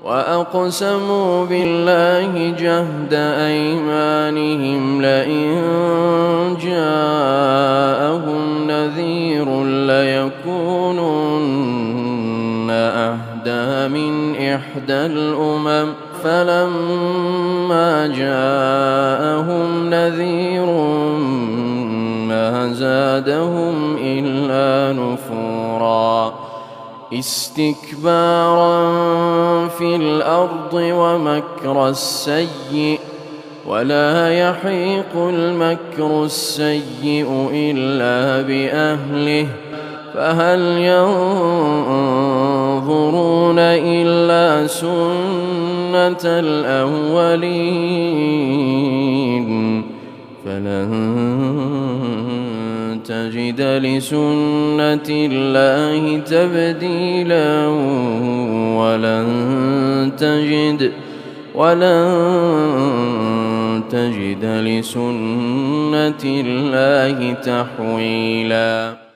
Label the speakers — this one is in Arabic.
Speaker 1: وأقسموا بالله جهد أيمانهم لئن جاءهم نذير ليكونن أهدى من إحدى الأمم فلما جاءهم نذير ما زادهم إلا نفورا استكبارا في الأرض ومكر السيء ولا يحيق المكر السيء إلا بأهله فهل ينظرون إلا سنة الأولين فلن تجد لسنة الله تبديلا ولن تجد لسنة الله تحويلا.